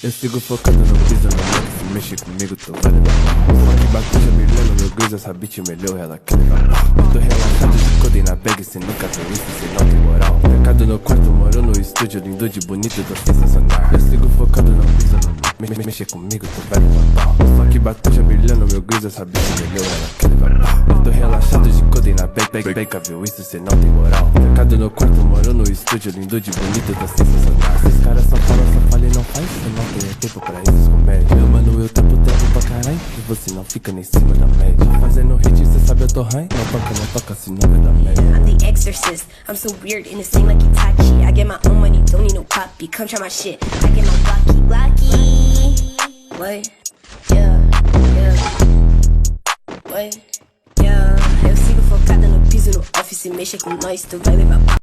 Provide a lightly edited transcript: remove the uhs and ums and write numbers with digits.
Eu sigo focado no piso, no modo, se mexe comigo, tu vai levar pau. Só que bateja brilhando, meu gruz, essa bitch melhor, ela quer levar pau. Eu tô relaxado de codem na bag, cê nunca viu isso, cê não tem moral. Mercado no quarto, moro no estúdio, lindo de bonito, tô sensacional. Eu sigo focado no piso, no mexe comigo, tu vai levar pau. Só que bateja brilhando, meu gruz, essa bitch melhor, ela quer levar pau. Eu tô relaxado de codem na bag, nunca viu isso, cê não tem moral. Mercado no quarto, moro no estúdio, lindo de bonito, tô sensacional. Esses caras só falam e não faz, eu não tenho tempo pra esses comédias. Meu mano, eu tempo pra caralho, e você não fica nem em cima da média. Fazendo hit, cê sabe eu tô high, não toca, senão vai dar média. I'm the exorcist, I'm so weird and it seem like Itachi. I get my own money, don't need no copy, come try my shit. I get my blocky. What? Yeah. What? Yeah. Eu sigo focada no piso, no office, mexa com nós, tu vai levar pau.